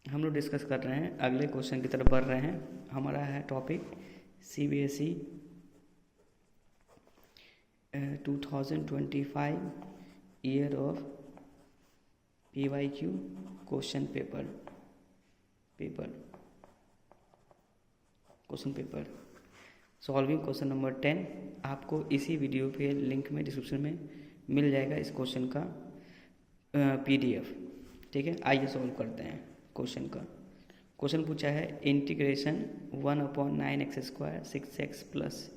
हम लोग डिस्कस कर रहे हैं, अगले क्वेश्चन की तरफ बढ़ रहे हैं। हमारा है topic CBSE 2025 year of PYQ question paper solving question number 10। आपको इसी वीडियो पे लिंक में डिस्क्रिप्शन में मिल जाएगा इस क्वेश्चन का PDF। ठीक है, आइए सॉल्व करते हैं क्वेश्चन का। क्वेश्चन पूछा है इंटीग्रेशन 1/9x² 6x +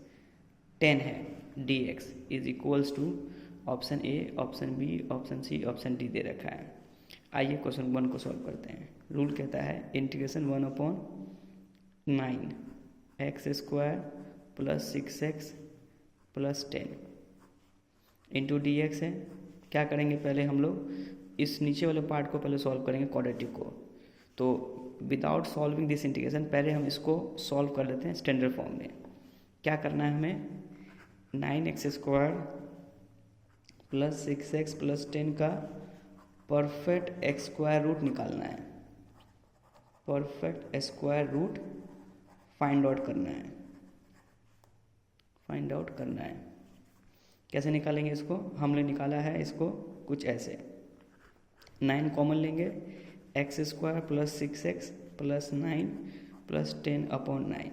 10 है dx is equals to option A, option B, option C, option D दे रखा है। आइए क्वेश्चन 1 को सॉल्व करते हैं। रूल कहता है integration 1/9x² + 6x + 10 into dx है। क्या करेंगे, पहले हम लोग इस नीचे वाले पार्ट को पहले सॉल्व करेंगे, क्वाड्रेटिक को। तो विदाउट सॉल्विंग दिस इंटीग्रेशन पहले हम इसको सॉल्व कर लेते हैं स्टैंडर्ड फॉर्म में। क्या करना है हमें, 9x² + 6x + 10 का परफेक्ट स्क्वायर रूट निकालना है। Perfect square root find out करना है। कैसे निकालेंगे इसको, हमने निकाला है इसको कुछ ऐसे। 9 कॉमन लेंगे, x² + 6x + 9 + 10/9।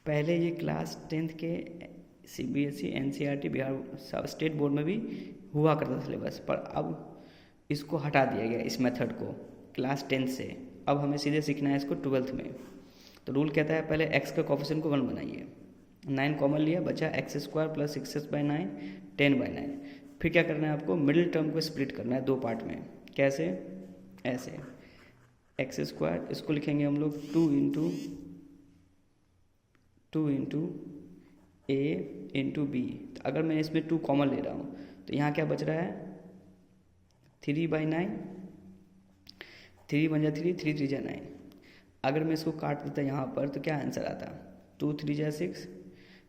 पहले ये क्लास 10th के CBSE NCERT Bihar state board में भी हुआ करता था सिलेबस, पर अब इसको हटा दिया गया इस मेथड को क्लास 10 से। अब हमें सीधे सीखना है इसको 12th में। तो रूल कहता है पहले x का कोफिशिएंट को 1 बनाइए। 9 कॉमन लिया, बचा x² + 6x/9 10/9। फिर क्या करना है आपको, मिडिल टर्म को स्प्लिट करना है 2 पार्ट में। कैसे, ऐसे x² इसको लिखेंगे हम लोग 2 इंटू a इंटू b। अगर मैं इसमें 2 कॉमन ले रहा हूँ तो यहाँ क्या बच रहा है 3/9, 3 बन जा 3, 3 3 जा 9। अगर मैं इसको काट देता यहाँ पर तो क्या आंसर आता, 2 3 जा 6,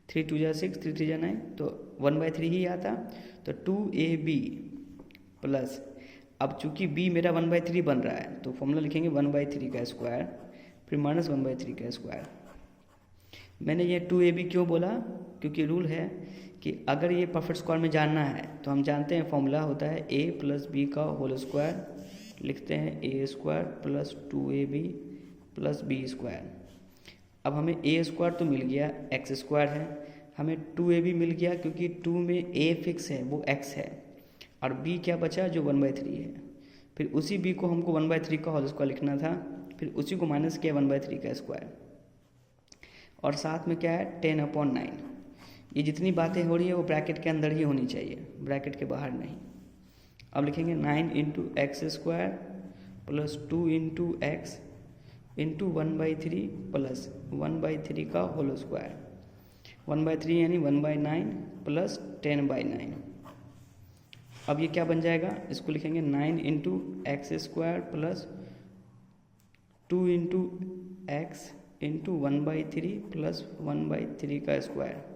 3 2 जा 6, 3 3 जा 9, तो 1/3 ही आता। तो 2ab प्लस, अब चूंकि b मेरा 1/3 बन रहा है तो फॉर्मूला लिखेंगे 1/3 का स्क्वायर, फिर माइनस 1/3 का स्क्वायर। मैंने ये 2ab क्यों बोला, क्योंकि रूल है कि अगर ये परफेक्ट स्क्वायर में जानना है तो हम जानते हैं फॉर्मूला होता है a + b का होल स्क्वायर। लिखते हैं a² + 2ab + b²। अब हमें a² तो मिल गया, x² है, हमें 2ab मिल गया क्योंकि 2 में a फिक्स है वो x है, और b क्या बचा जो 1/3 है। फिर उसी b को हमको 1/3 का होल स्क्वायर लिखना था, फिर उसी को माइनस किया 1/3 का स्क्वायर, और साथ में क्या है 10/9। ये जितनी बातें हो रही है वो ब्रैकेट के अंदर ही होनी चाहिए, ब्रैकेट के बाहर नहीं। अब लिखेंगे 9 × x² + 2 × x इंटू 1/3 प्लस 1/3 का होल स्क्वायर। 1/3 यानी 1/9 प्लस 10/9। अब ये क्या बन जाएगा, इसको लिखेंगे 9 × x² plus 2 × x into 1/3 plus 1/3 का स्क्वायर।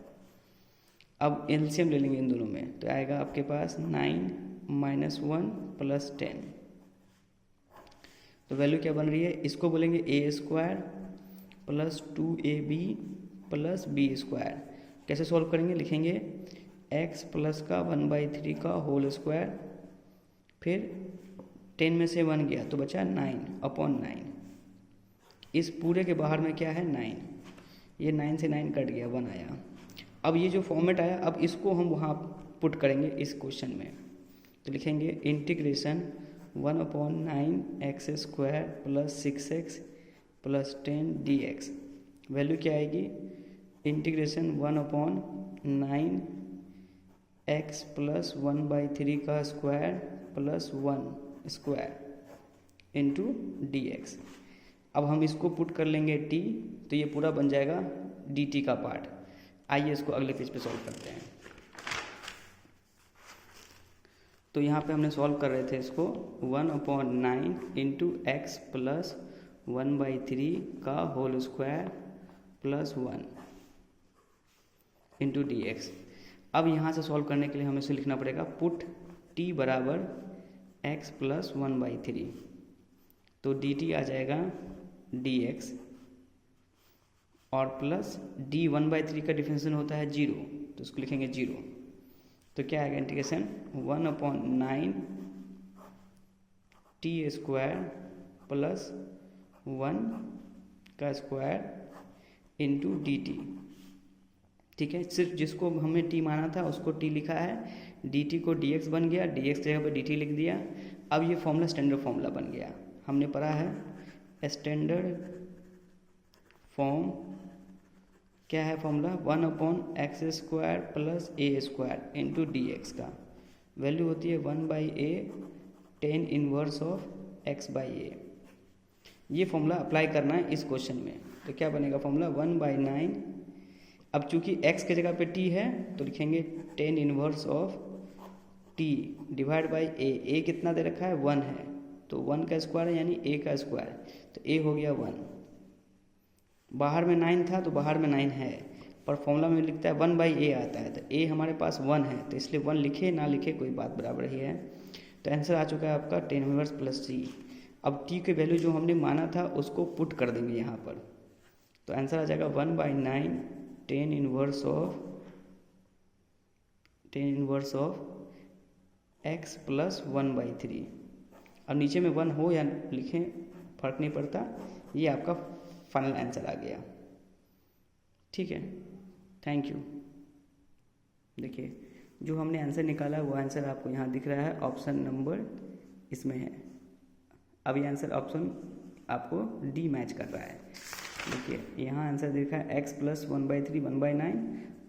अब एलसीएम ले लेंगे इन दोनों में, तो आएगा आपके पास 9 - 1 प्लस 10। तो वैल्यू क्या बन रही है, इसको बोलेंगे a² + 2ab + b²। कैसे सॉल्व करेंगे, लिखेंगे x प्लस का 1/3 का होल स्क्वायर, फिर 10 में से 1 गया तो बचा 9/9। इस पूरे के बाहर में क्या है 9, ये 9 से 9 कट गया, 1 आया। अब ये जो फॉर्मेट आया, अब इसको हम वहाँ पुट करेंगे इस क्वेश्चन में। तो लिखेंगे integration 1/9x² + 6x + 10 dx। Value क्या आएगी, इंटीग्रेशन 1/9x + 1/3 का square plus 1 square into dx। अब हम इसको पुट कर लेंगे t, तो ये पूरा बन जाएगा dt का पार्ट। आइए इसको अगले पेज पे सॉल्व करते हैं। तो यहाँ पे हमने सॉल्व कर रहे थे इसको 1/9 × x प्लस 1/3 का whole square plus 1 into dx। अब यहाँ से सॉल्व करने के लिए हमें इसे लिखना पड़ेगा पुट t बराबर x + 1/3। तो तो dt आ जाएगा dx और प्लस d 1/3 का डिफरेंशियल होता है 0, तो उसको लिखेंगे 0। तो क्या आएगा इंटीग्रेशन 1/9 t स्क्वायर प्लस 1 का स्क्वायर इंटू डी टी। ठीक है, सिर्फ जिसको हमने t माना था उसको t लिखा है, dt को dx बन गया, dx जगह पर dt लिख दिया। अब ये फॉर्मूला स्टैंडर्ड फॉर्मूला बन गया। हमने पढ़ा है स्टैंडर्ड फॉर्म क्या है formula 1/x² plus a² into dx का वैल्यू होती है 1/a tan inverse of x/a। ये फॉर्मूला अप्लाई करना है इस क्वेश्चन में। तो क्या बनेगा फॉर्मूला 1/9। अब चूंकि x के जगह पे t है तो लिखेंगे tan inverse of t divide by a कितना दे रखा है 1 है, तो 1 का स्क्वायर है यानी a का स्क्वायर, तो a हो गया 1। बाहर में 9 था तो बाहर में 9 है, पर फॉर्मूला में लिखता है 1/a आता है, तो a हमारे पास 1 है, तो इसलिए 1 लिखे ना लिखे कोई बात बराबर ही है। तो आंसर आ चुका है आपका tan इनवर्स प्लस c। अब t के वैल्यू जो हमने माना था उसको पुट कर देंगे यहाँ पर, तो आंसर आ जाएगा 1/9 tan inverse of x plus 1/3। अब नीचे में 1 हो या लिखें फर्क नहीं पड़ता, ये आपका फाइनल आंसर आ गया। ठीक है, थैंक यू। देखिए जो हमने आंसर निकाला वो आंसर आपको यहाँ दिख रहा है, ऑप्शन नंबर इसमें है। अब ये आंसर ऑप्शन आपको डी मैच कर रहा है। देखिए यहाँ आंसर देखा है x प्लस 1/3 1/9।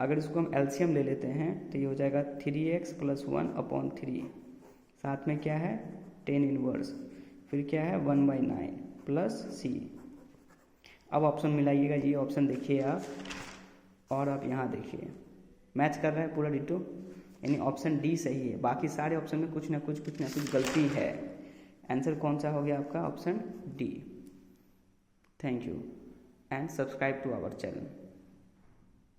अगर इसको हम एलसीएम ले लेते हैं तो ये हो जाएगा 3x प्लस 1/3, साथ में क्या है tan इनवर्स, फिर क्या है 1/9 प्लस c। अब ऑप्शन मिलाइएगा, ये ऑप्शन देखिए आप और आप यहाँ देखिए मैच कर रहा है पूरा डिटो, यानी ऑप्शन डी सही है। बाकी सारे ऑप्शन में कुछ ना कुछ गलती है। आंसर कौन सा हो गया आपका option D. Thank you and subscribe to our channel.